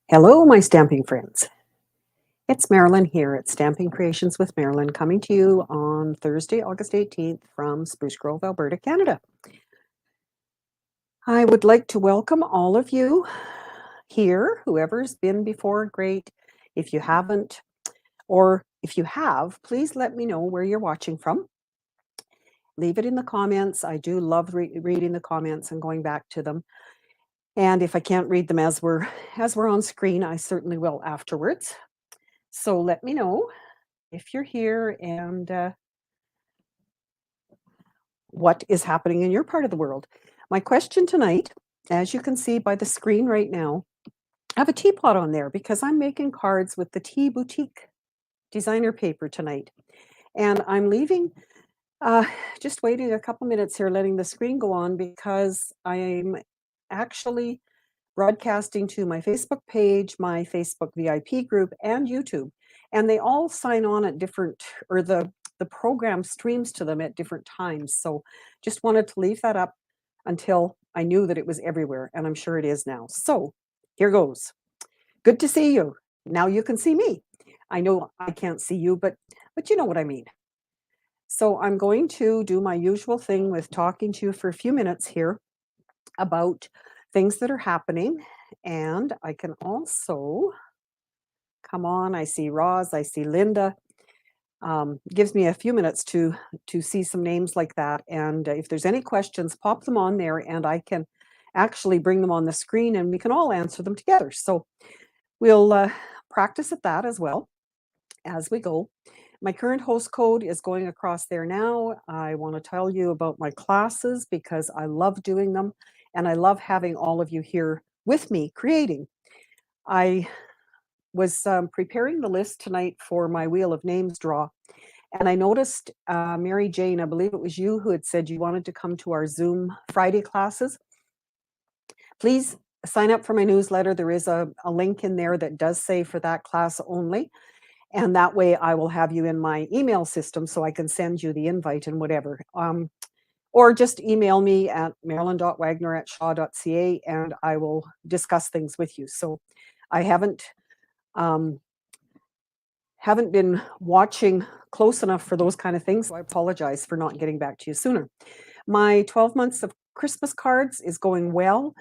Hello, my stamping friends. It's Marilyn here at Stamping Creations with Marilyn, coming to you on Thursday, August 18th from Spruce Grove, Alberta, Canada. I would like to welcome all of you here. Whoever's been before, great. If you haven't, or if you have, please let me know where you're watching from. Leave it in the comments. I do love reading the comments and going back to them. And if I can't read them as we're on screen, I certainly will afterwards. So let me know if you're here and what is happening in your part of the world. My question tonight, as you can see by the screen right now, I have a teapot on there because I'm making cards with the Tea Boutique designer paper tonight. And I'm leaving, just waiting a couple minutes here, letting the screen go on because I'm actually broadcasting to my Facebook page, my Facebook VIP group, and YouTube. And they all sign on at different, or the program streams to them at different times. So just wanted to leave that up until I knew that it was everywhere, and I'm sure it is now. So here goes. Good to see you. Now you can see me. I know I can't see you, but you know what I mean. So I'm going to do my usual thing with talking to you for a few minutes here about things that are happening. And I can also, come on, I see Roz, I see Linda. Gives me a few minutes to see some names like that. And if there's any questions, pop them on there and I can actually bring them on the screen and we can all answer them together. So we'll practice at that as well as we go. My current host code is going across there now. I want to tell you about my classes because I love doing them and I love having all of you here with me creating. I was preparing the list tonight for my Wheel of Names draw, and I noticed, Mary Jane, I believe it was you who had said you wanted to come to our Zoom Friday classes. Please sign up for my newsletter. There is a link in there that does say for that class only. And that way I will have you in my email system so I can send you the invite and whatever. Or just email me at marilyn.wagner@shaw.ca and I will discuss things with you. So I haven't been watching close enough for those kind of things, so I apologize for not getting back to you sooner. My 12 months of Christmas cards is going well.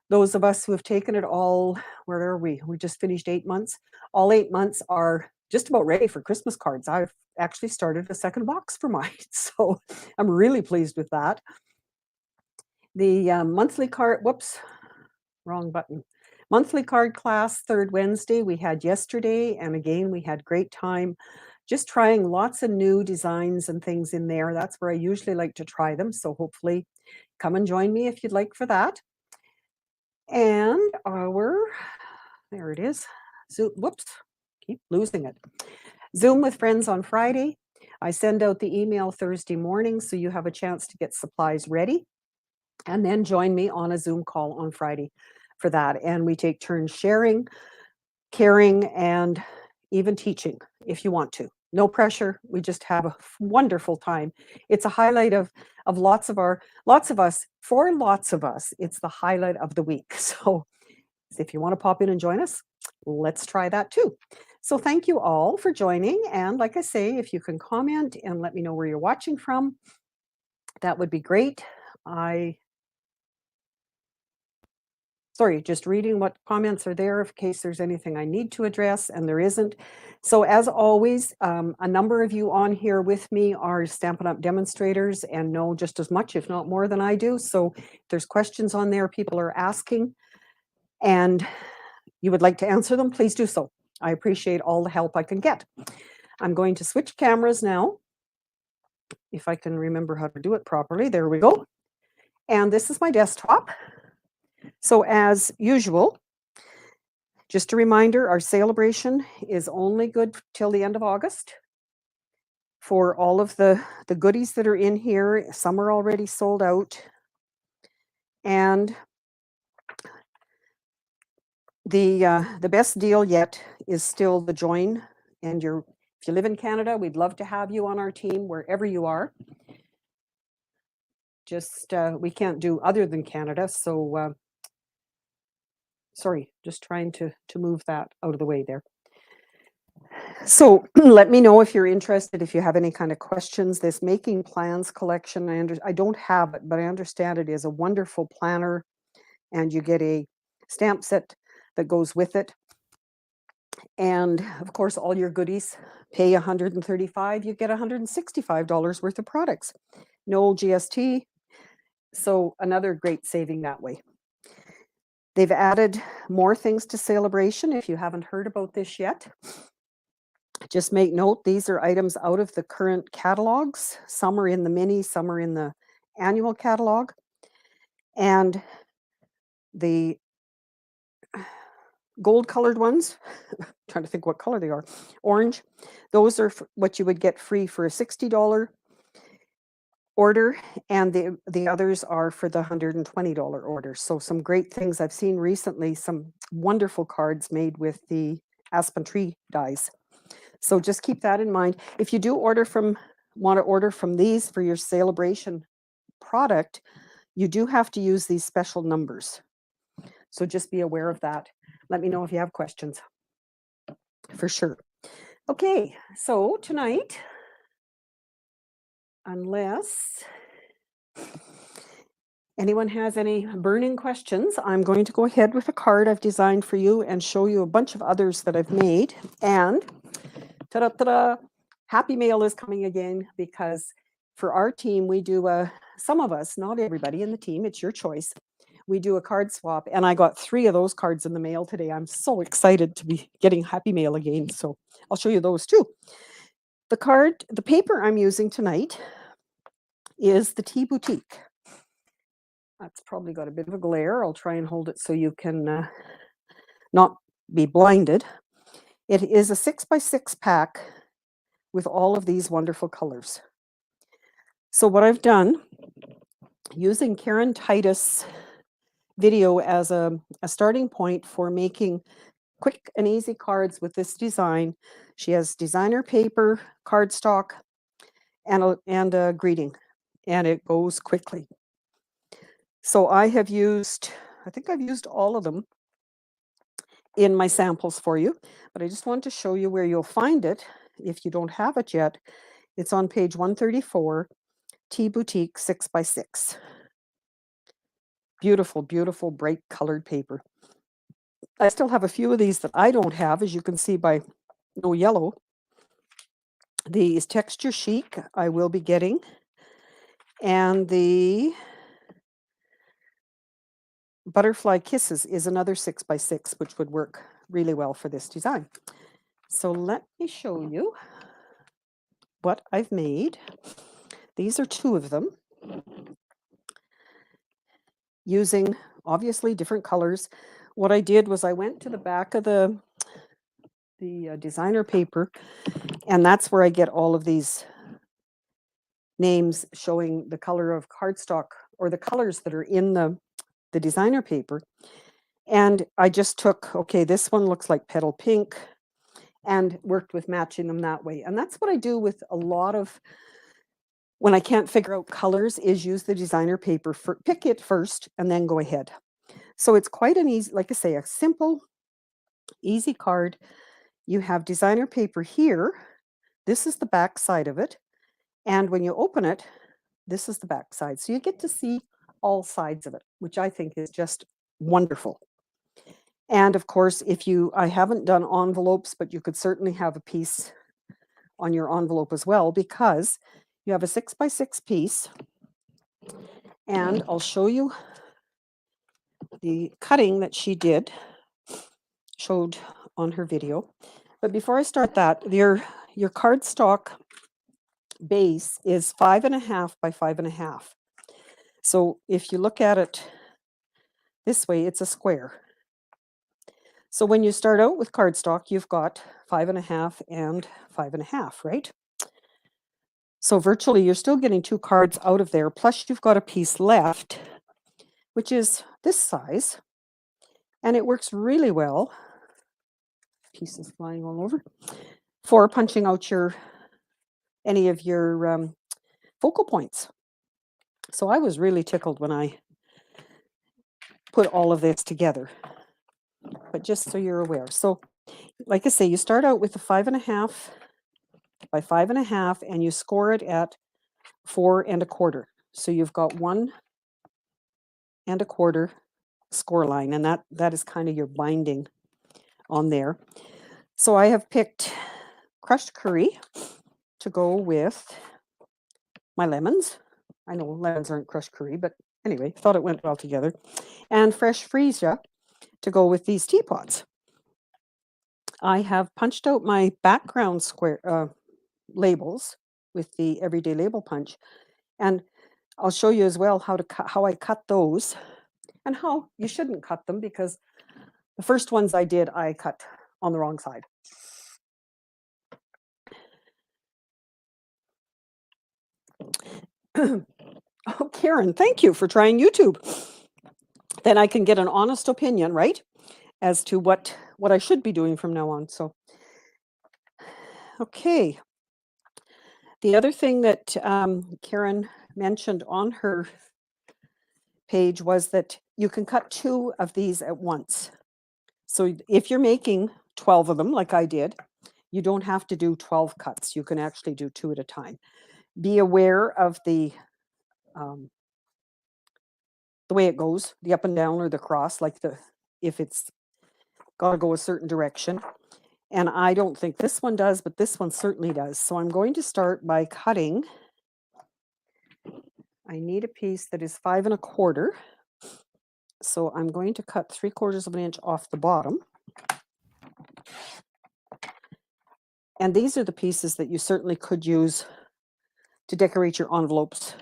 Those of us who have taken it all, where are we? We just finished 8 months. All 8 months are just about ready for Christmas cards. I've actually started a second box for mine, so I'm really pleased with that. The monthly card, whoops, wrong button. Monthly card class, third Wednesday, we had yesterday, and again, we had great time just trying lots of new designs and things in there. That's where I usually like to try them, so hopefully come and join me if you'd like for that. And there it is, Zoom, whoops, keep losing it. Zoom with Friends on Friday. I send out the email Thursday morning, so you have a chance to get supplies ready, and then join me on a Zoom call on Friday for that. And we take turns sharing, caring, and even teaching if you want to. No pressure. We just have a wonderful time. It's a highlight of lots of us. For lots of us, it's the highlight of the week. So if you want to pop in and join us, let's try that too. So thank you all for joining. And like I say, if you can comment and let me know where you're watching from, that would be great. Sorry, just reading what comments are there in case there's anything I need to address, and there isn't. So as always, a number of you on here with me are Stampin' Up! Demonstrators and know just as much, if not more than I do. So if there's questions on there people are asking and you would like to answer them, please do so. I appreciate all the help I can get. I'm going to switch cameras now, if I can remember how to do it properly. There we go. And this is my desktop. So as usual, just a reminder, our celebration is only good till the end of August for all of the goodies that are in here. Some are already sold out. And the best deal yet is still the join. And if you live in Canada, we'd love to have you on our team wherever you are. Just we can't do other than Canada, so Sorry, just trying to move that out of the way there. So let me know if you're interested, if you have any kind of questions. This Making Plans collection, I don't have it, but I understand it is a wonderful planner, and you get a stamp set that goes with it. And of course, all your goodies. Pay $135, you get $165 worth of products. No GST. So another great saving that way. They've added more things to Celebration. If you haven't heard about this yet, just make note, these are items out of the current catalogs. Some are in the mini, some are in the annual catalog. And the gold colored ones, trying to think what color they are, orange, those are what you would get free for a $60 order, and the others are for the $120 order. So some great things I've seen recently, some wonderful cards made with the aspen tree dies. So just keep that in mind. If you do want to order from these for your Celebration product, you do have to use these special numbers. So just be aware of that. Let me know if you have questions. For sure. Okay, so tonight, unless anyone has any burning questions, I'm going to go ahead with a card I've designed for you and show you a bunch of others that I've made. And ta-da, Happy Mail is coming again, because for our team, we do some of us, not everybody in the team, it's your choice. We do a card swap, and I got 3 of those cards in the mail today. I'm so excited to be getting Happy Mail again. So I'll show you those too. The paper I'm using tonight is the Tea Boutique. That's probably got a bit of a glare. I'll try and hold it so you can not be blinded. It is a 6x6 pack with all of these wonderful colors. So what I've done, using Karen Titus video as a starting point for making quick and easy cards with this design. She has designer paper, cardstock, and a greeting, and it goes quickly. So I think I've used all of them in my samples for you, but I just want to show you where you'll find it if you don't have it yet. It's on page 134, Tea Boutique 6x6. Beautiful, beautiful, bright colored paper. I still have a few of these that I don't have, as you can see by no yellow. These Texture Chic I will be getting, and the Butterfly Kisses is another 6x6, which would work really well for this design. So let me show you what I've made. These are 2 of them, using obviously different colors. What I did was I went to the back of the designer paper, and that's where I get all of these names showing the color of cardstock, or the colors that are in the designer paper. And I just took, okay, this one looks like petal pink, and worked with matching them that way. And that's what I do with a lot of, when I can't figure out colors, is use the designer paper, pick it first and then go ahead. So it's quite an easy, like I say, a simple, easy card. You have designer paper here. This is the back side of it. And when you open it, this is the back side. So you get to see all sides of it, which I think is just wonderful. And of course, I haven't done envelopes, but you could certainly have a piece on your envelope as well, because you have a 6x6 piece. And I'll show you the cutting that she showed on her video. But before I start that, your cardstock base is 5.5 by 5.5. So if you look at it this way, it's a square. So when you start out with cardstock, you've got 5.5 and 5.5, right? So virtually you're still getting 2 cards out of there, plus you've got a piece left, which is this size, and it works really well. Pieces flying all over, for punching out any of your focal points. So I was really tickled when I put all of this together. but just so you're aware. So, like I say, you start out with a 5.5 by 5.5, and you score it at 4.25. So you've got 1.25 score line, and that is kind of your binding on there. So I have picked crushed curry to go with my lemons. I know lemons aren't crushed curry, but anyway, thought it went well together. And fresh freesia to go with these teapots. I have punched out my background square labels with the everyday label punch, and I'll show you as well how I cut those and how you shouldn't cut them, because the first ones I did, I cut on the wrong side. Oh, Karen, thank you for trying YouTube. Then I can get an honest opinion, right, as to what I should be doing from now on. So, okay. The other thing that Karen mentioned on her page was that you can cut 2 of these at once. So if you're making 12 of them, like I did, you don't have to do 12 cuts. You can actually do 2 at a time. Be aware of the way it goes, the up and down or the cross, like if it's got to go a certain direction. And I don't think this one does, but this one certainly does. So I'm going to start by cutting. I need a piece that is 5.25. So I'm going to cut 3/4 of an inch off the bottom. And these are the pieces that you certainly could use to decorate your envelopes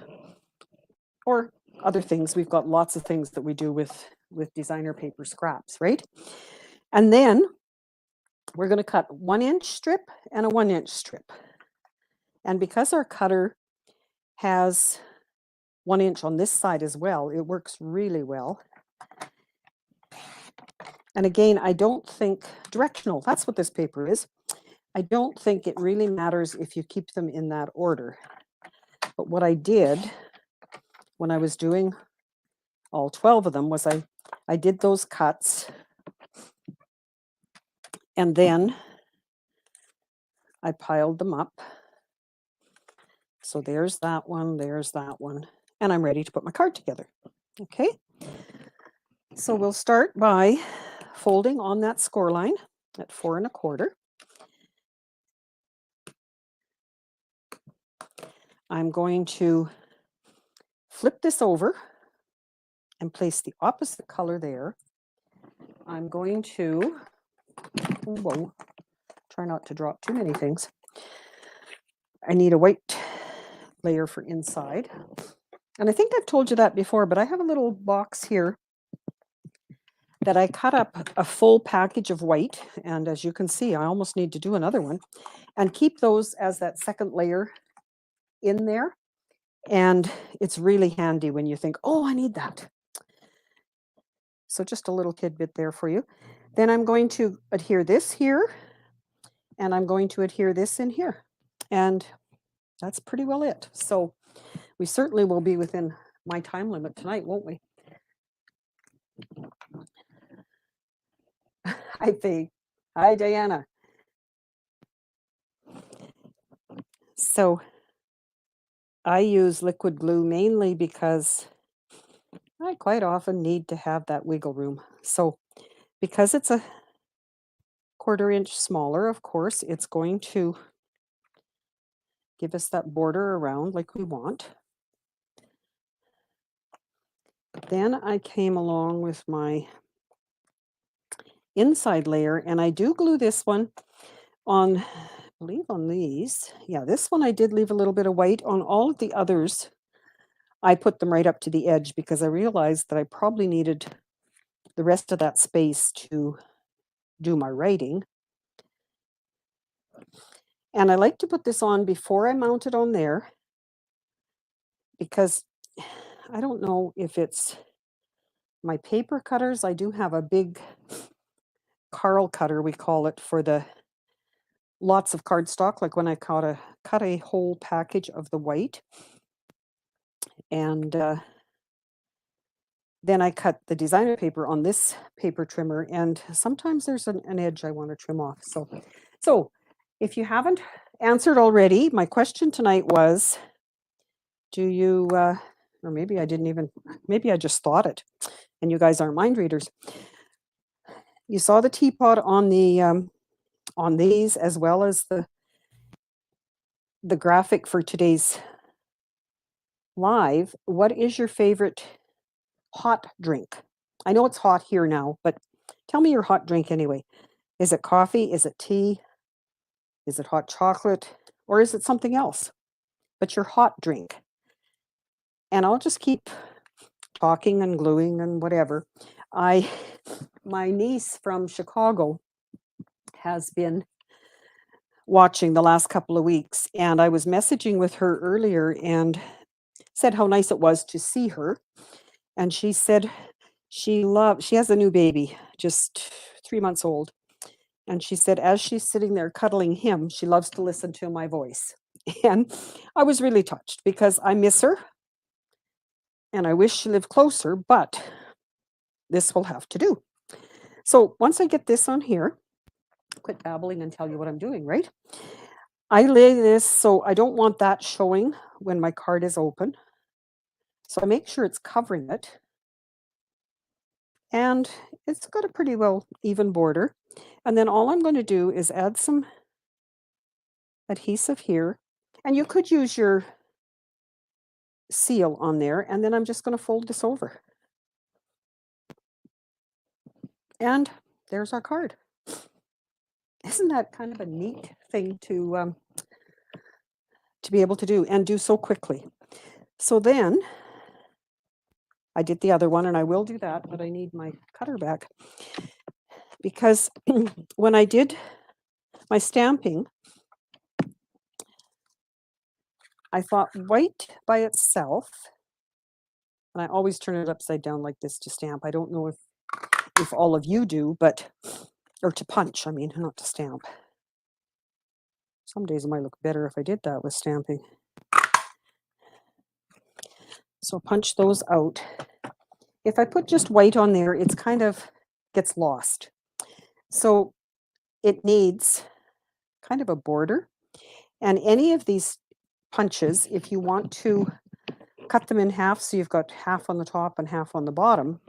or other things. We've got lots of things that we do with designer paper scraps, right? And then we're going to cut 1-inch strip and a 1-inch strip. And because our cutter has 1 inch on this side as well, it works really well. And again, I don't think directional, that's what this paper is. I don't think it really matters if you keep them in that order. But what I did when I was doing all 12 of them was I did those cuts, and then I piled them up. So there's that one, and I'm ready to put my card together. Okay. So we'll start by folding on that score line at 4.25. I'm going to flip this over and place the opposite color there. I'm going to, whoa, try not to drop too many things. I need a white layer for inside. And I think I've told you that before, but I have a little box here that I cut up a full package of white. And as you can see, I almost need to do another one and keep those as that second layer in there. And it's really handy when you think, oh, I need that. So just a little tidbit there for you. Then I'm going to adhere this here, and I'm going to adhere this in here. And that's pretty well it. So we certainly will be within my time limit tonight, won't we? Hi, Faye. Hi, Diana. So I use liquid glue mainly because I quite often need to have that wiggle room. So because it's a 1/4 inch smaller, of course, it's going to give us that border around like we want. Then I came along with my inside layer, and I do glue this one on, I believe on these. Yeah, this one I did leave a little bit of white. On all of the others, I put them right up to the edge because I realized that I probably needed the rest of that space to do my writing. And I like to put this on before I mount it on there because I don't know if it's my paper cutters. I do have a big Carl cutter, we call it, for the lots of cardstock, like when I cut a whole package of the white. And then I cut the designer paper on this paper trimmer, and sometimes there's an edge I want to trim off. So if you haven't answered already, my question tonight was, do you, or maybe I didn't even, maybe I just thought it, and you guys aren't mind readers. You saw the teapot on the on these, as well as the graphic for today's live. What is your favorite hot drink? I know it's hot here now, but tell me your hot drink anyway. Is it coffee? Is it tea? Is it hot chocolate? Or is it something else? But your hot drink. And I'll just keep talking and gluing and whatever. My niece from Chicago has been watching the last couple of weeks, and I was messaging with her earlier and said how nice it was to see her. And she said she has a new baby, just 3 months old. And she said, as she's sitting there cuddling him, she loves to listen to my voice. And I was really touched because I miss her and I wish she lived closer, but this will have to do. So once I get this on here, quit babbling and tell you what I'm doing, right? I lay this so I don't want that showing when my card is open. So I make sure it's covering it. And it's got a pretty well even border. And then all I'm going to do is add some adhesive here. And you could use your seal on there. And then I'm just going to fold this over. And there's our card. Isn't that kind of a neat thing to be able to do and do so quickly? So then I did the other one, and I will do that, but I need my cutter back because when I did my stamping, I thought white by itself, and I always turn it upside down like this to stamp. I don't know if all of you do, but or to punch, I mean, not to stamp. Some days it might look better if I did that with stamping. So punch those out. If I put just white on there, it's kind of gets lost. So it needs kind of a border. And any of these punches, if you want to cut them in half so you've got half on the top and half on the bottom,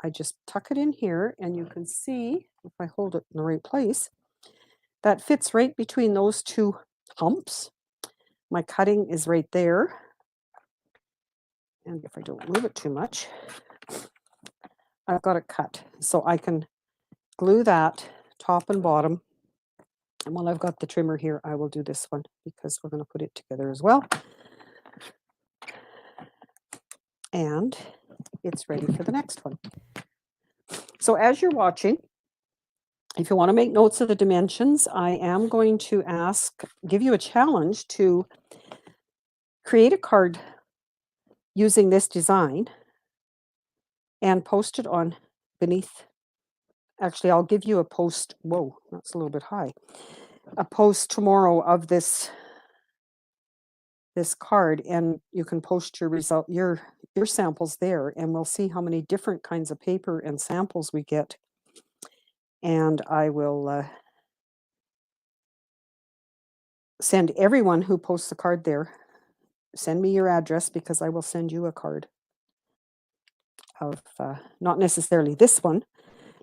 I just tuck it in here, and you can see, if I hold it in the right place, that fits right between those two humps. My cutting is right there. And if I don't move it too much, I've got it cut. So I can glue that top and bottom. And while I've got the trimmer here, I will do this one because we're going to put it together as well. And it's ready for the next one. So as you're watching, if you want to make notes of the dimensions, I am going to give you a challenge to create a card using this design and post it on beneath. Actually, I'll give you a post. Whoa, that's a little bit high. A post tomorrow of this card, and you can post your samples there, and we'll see how many different kinds of paper and samples we get. And I will send everyone who posts a card there, send me your address, because I will send you a card of not necessarily this one,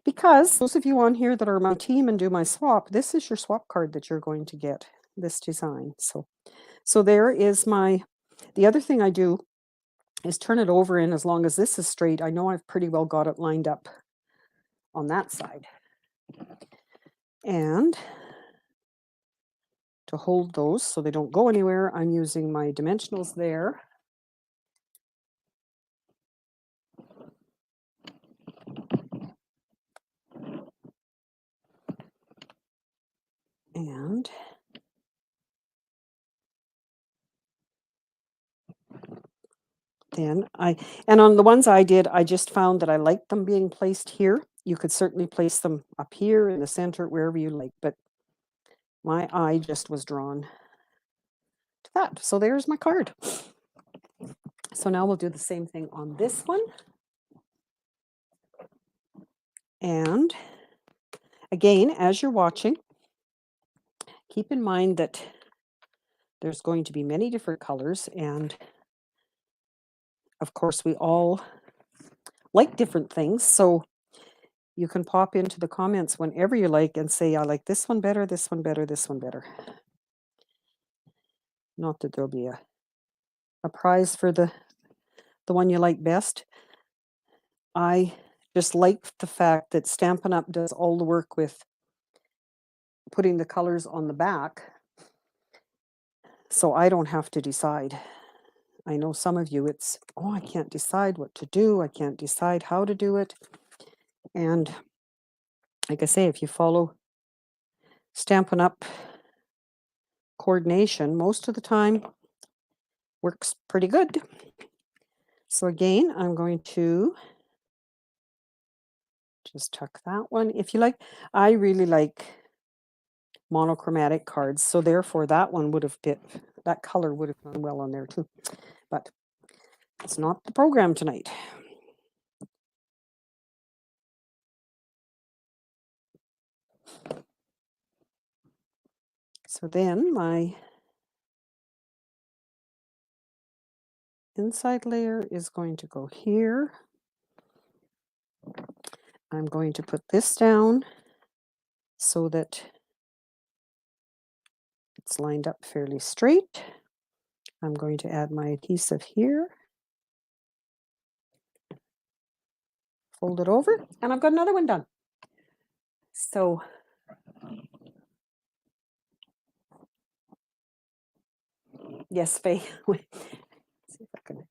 because those of you on here that are my team and do my swap, this is your swap card that you're going to get, this design. So there is the other thing I do is turn it over, and as long as this is straight, I know I've pretty well got it lined up on that side. And to hold those so they don't go anywhere, I'm using my dimensionals there. And then and on the ones I did, I just found that I liked them being placed here. You could certainly place them up here in the center, wherever you like, but my eye just was drawn to that. So there's my card. So now we'll do the same thing on this one. And again, as you're watching, keep in mind that there's going to be many different colors, and of course we all like different things, so you can pop into the comments whenever you like and say, I like this one better, this one better, this one better. Not that there'll be a prize for the one you like best. I just like the fact that Stampin' Up! Does all the work with putting the colors on the back, so I don't have to decide. I know some of you, it's, oh, I can't decide what to do. I can't decide how to do it. And like I say, if you follow Stampin' Up! Coordination, most of the time works pretty good. So again, I'm going to just tuck that one. If you like, I really like monochromatic cards, so therefore that one would have fit, that color would have gone well on there too. But it's not the program tonight. So then my inside layer is going to go here. I'm going to put this down so that it's lined up fairly straight. I'm going to add my adhesive here. Fold it over, and I've got another one done. So yes, Faye. See if I can.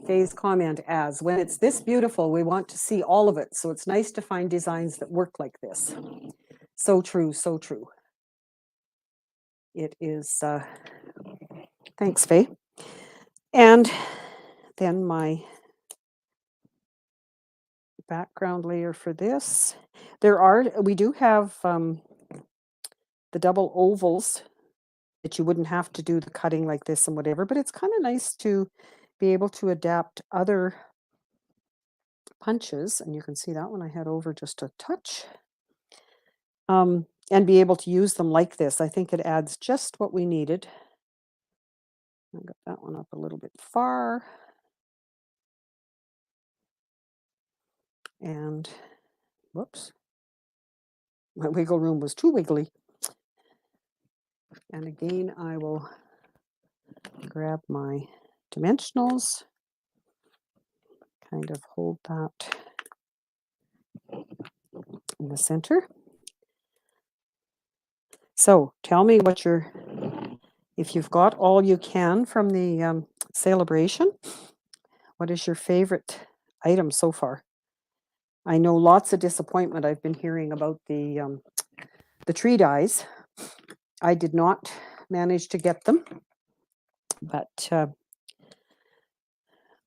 Faye's comment as, when it's this beautiful, we want to see all of it. So it's nice to find designs that work like this. So true, so true. It is, thanks, Faye. And then my background layer for this. We do have the double ovals that you wouldn't have to do the cutting like this and whatever, but it's kind of nice to be able to adapt other punches, and you can see that one I had over just a touch, and be able to use them like this. I think it adds just what we needed. I got that one up a little bit far, and whoops, my wiggle room was too wiggly. And again, I will grab my dimensionals, kind of hold that in the center. So tell me what if you've got all you can from the celebration, what is your favorite item so far? I know lots of disappointment I've been hearing about the tree dies. I did not manage to get them, but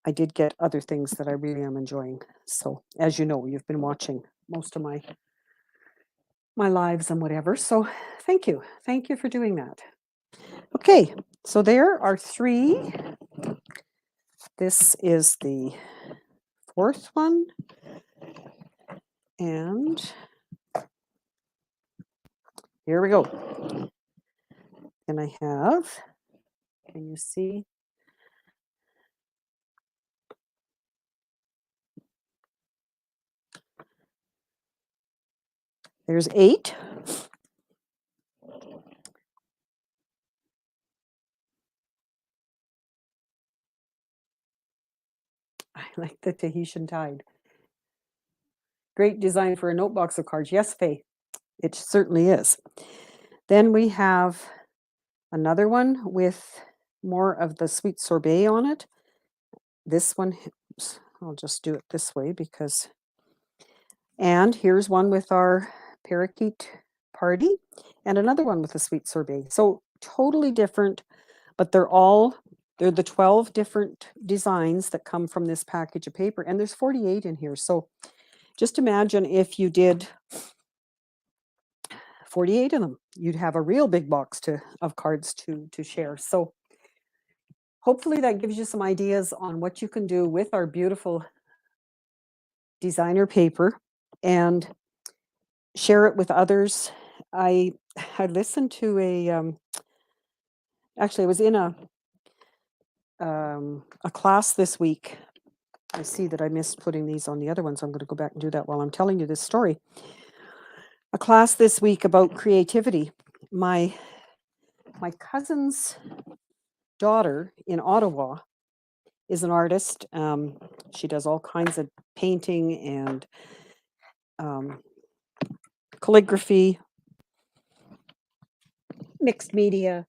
I did get other things that I really am enjoying. So as you know, you've been watching most of my lives and whatever. So thank you. Thank you for doing that. Okay, so there are 3. This is the 4th one. And here we go. And I have, can you see? There's 8. I like the Tahitian tide. Great design for a note box of cards. Yes, Faye, it certainly is. Then we have another one with more of the sweet sorbet on it. This one, I'll just do it this way because, and here's one with our parakeet party and another one with the sweet sorbet. So totally different, but they're the 12 different designs that come from this package of paper, and there's 48 in here. So just imagine if you did 48 of them. You'd have a real big box of cards to share. So hopefully that gives you some ideas on what you can do with our beautiful designer paper and share it with others. I listened to actually I was in a class this week. I see that I missed putting these on the other ones. I'm going to go back and do that while I'm telling you this story. A class this week about creativity. My cousin's daughter in Ottawa is an artist. She does all kinds of painting and calligraphy, mixed media.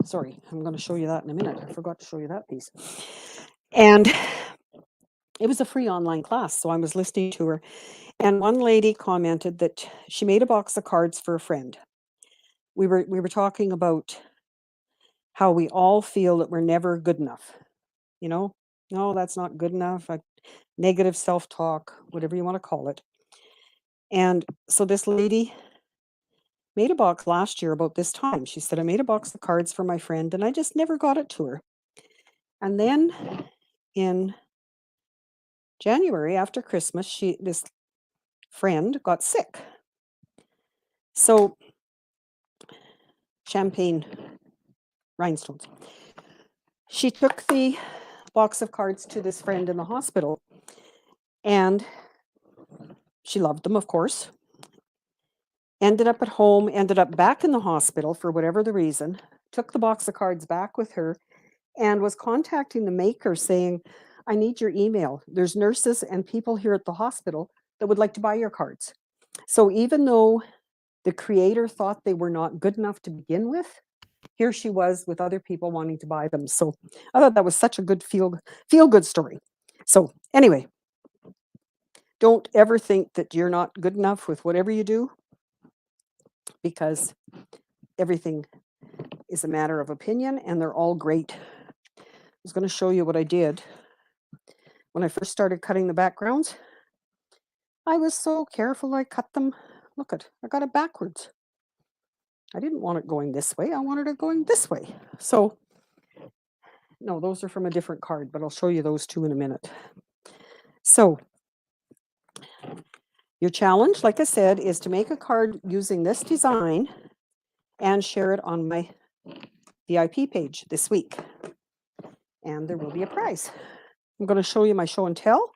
Sorry, I'm going to show you that in a minute. I forgot to show you that piece. And it was a free online class, so I was listening to her. And one lady commented that she made a box of cards for a friend. We were talking about how we all feel that we're never good enough. You know, no, that's not good enough. Negative self-talk, whatever you want to call it. And so this lady made a box last year about this time. She said, I made a box of cards for my friend and I just never got it to her. And then in January after Christmas, this friend got sick. So champagne rhinestones. She took the box of cards to this friend in the hospital and she loved them, of course. Ended up at home, ended up back in the hospital for whatever the reason, took the box of cards back with her and was contacting the maker saying, I need your email. There's nurses and people here at the hospital that would like to buy your cards. So even though the creator thought they were not good enough to begin with, here she was with other people wanting to buy them. So I thought that was such a good feel good story. So anyway, don't ever think that you're not good enough with whatever you do, because everything is a matter of opinion and they're all great. I was going to show you what I did when I first started cutting the backgrounds. I was so careful. I cut them. Look I got it backwards. I didn't want it going this way. I wanted it going this way. So no, those are from a different card, but I'll show you those two in a minute. So your challenge, like I said, is to make a card using this design and share it on my VIP page this week. And there will be a prize. I'm going to show you my show and tell.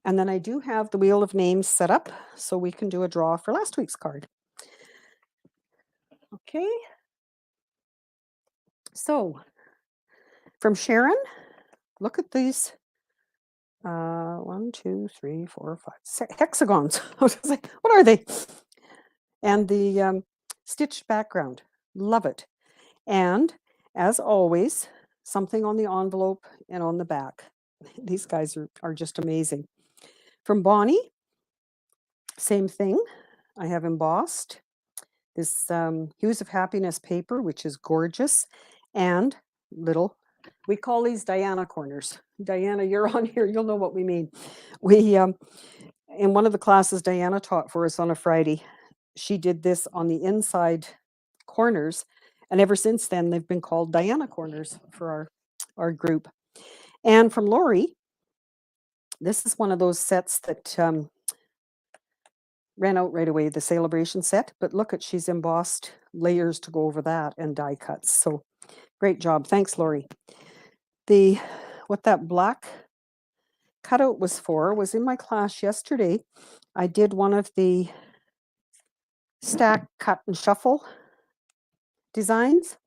And then I do have the wheel of names set up so we can do a draw for last week's card. Okay. So from Sharon, look at these. 1, 2, 3, 4, 5 hexagons. I was like, what are they? And the stitched background. Love it. And as always, something on the envelope and on the back. These guys are just amazing. From Bonnie, same thing. I have embossed this Hues of Happiness paper, which is gorgeous, and little, we call these Diana corners. Diana, you're on here, you'll know what we mean. We, in one of the classes Diana taught for us on a Friday, she did this on the inside corners, and ever since then, they've been called Diana corners for our group. And from Lori, this is one of those sets that ran out right away, the celebration set, but look at, she's embossed layers to go over that and die cuts. So great job. Thanks, Lori. What that black cutout was for was in my class yesterday. I did one of the stack, cut, and shuffle designs.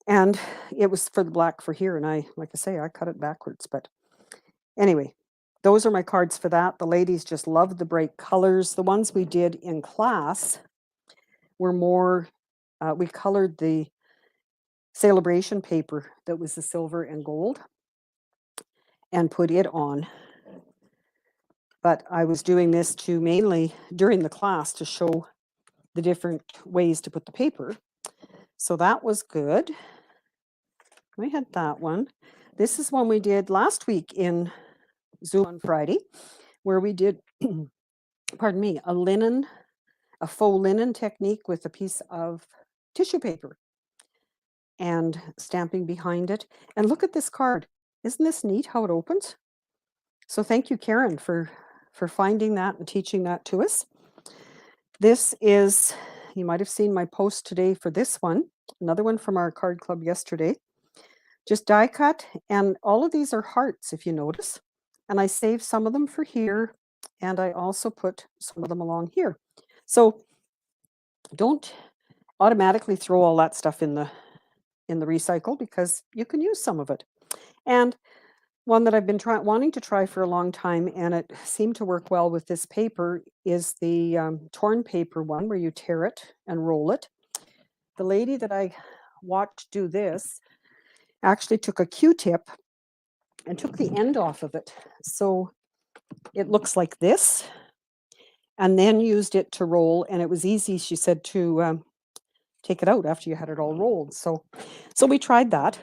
And it was for the black for here. And like I say, I cut it backwards. But anyway, those are my cards for that. The ladies just loved the bright colors. The ones we did in class were more, we colored the celebration paper that was the silver and gold and put it on. But I was doing this to mainly during the class to show the different ways to put the paper. So that was good. We had that one. This is one we did last week in Zoom on Friday, where we did, pardon me, a linen a faux linen technique with a piece of tissue paper and stamping behind it. And look at this card. Isn't this neat how it opens? So thank you, Karen, for finding that and teaching that to us. This is, you might have seen my post today for this one, another one from our card club yesterday. Just die cut, and all of these are hearts, if you notice. And I saved some of them for here, and I also put some of them along here. So don't automatically throw all that stuff in the recycle, because you can use some of it. And one that I've been wanting to try for a long time, and it seemed to work well with this paper, is the torn paper one where you tear it and roll it. The lady that I watched do this actually took a Q-tip and took the end off of it. So it looks like this, and then used it to roll, and it was easy, she said, to take it out after you had it all rolled. So we tried that,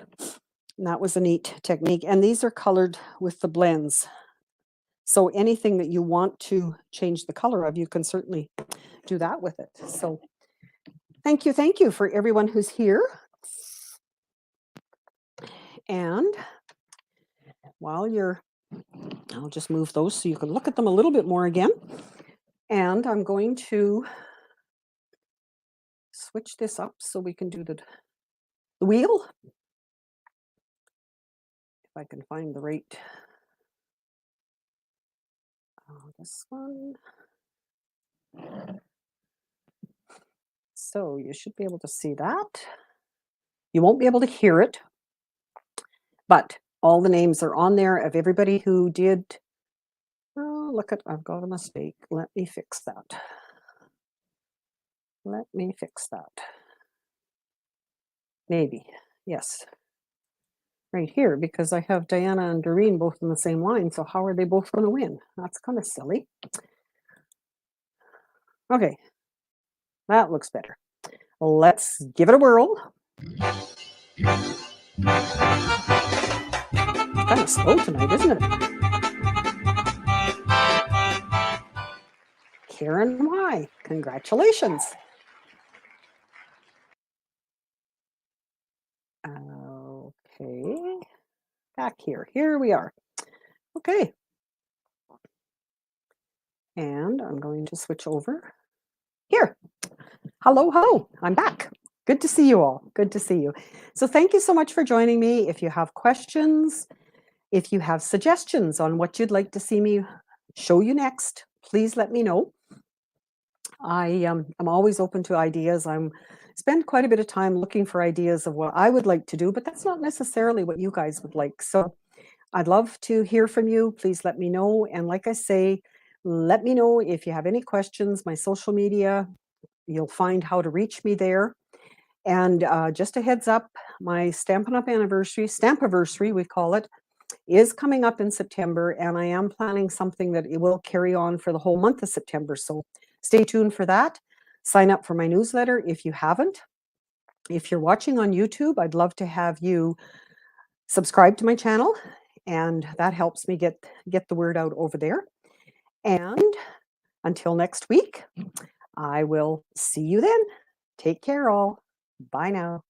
and that was a neat technique. And these are colored with the blends. So anything that you want to change the color of, you can certainly do that with it. So thank you for everyone who's here. And while I'll just move those so you can look at them a little bit more again. And I'm going to switch this up so we can do the wheel. If I can find the right, this one. So you should be able to see that. You won't be able to hear it, but all the names are on there of everybody who did. Oh, look at, I've got a mistake. Let me fix that. Let me fix that. Maybe, yes. Right here, because I have Diana and Doreen both in the same line, so how are they both going to win? That's kind of silly. Okay, that looks better. Let's give it a whirl. Kind of slow tonight, isn't it? Karen Y, congratulations. Okay, back here we are. Okay, and I'm going to switch over here. Hello, I'm back. Good to see you all. Good to see you. So thank you so much for joining me. If you have questions, if you have suggestions on what you'd like to see me show you next, please let me know. I'm always open to ideas. I spend quite a bit of time looking for ideas of what I would like to do, but that's not necessarily what you guys would like. So I'd love to hear from you. Please let me know. And like I say, let me know if you have any questions. My social media, you'll find how to reach me there. And just a heads up, my Stampin' Up anniversary, Stampiversary we call it, is coming up in September, and I am planning something that it will carry on for the whole month of September. So stay tuned for that. Sign up for my newsletter if you haven't. If you're watching on YouTube, I'd love to have you subscribe to my channel, and that helps me get the word out over there. And until next week, I will see you then. Take care all. Bye now.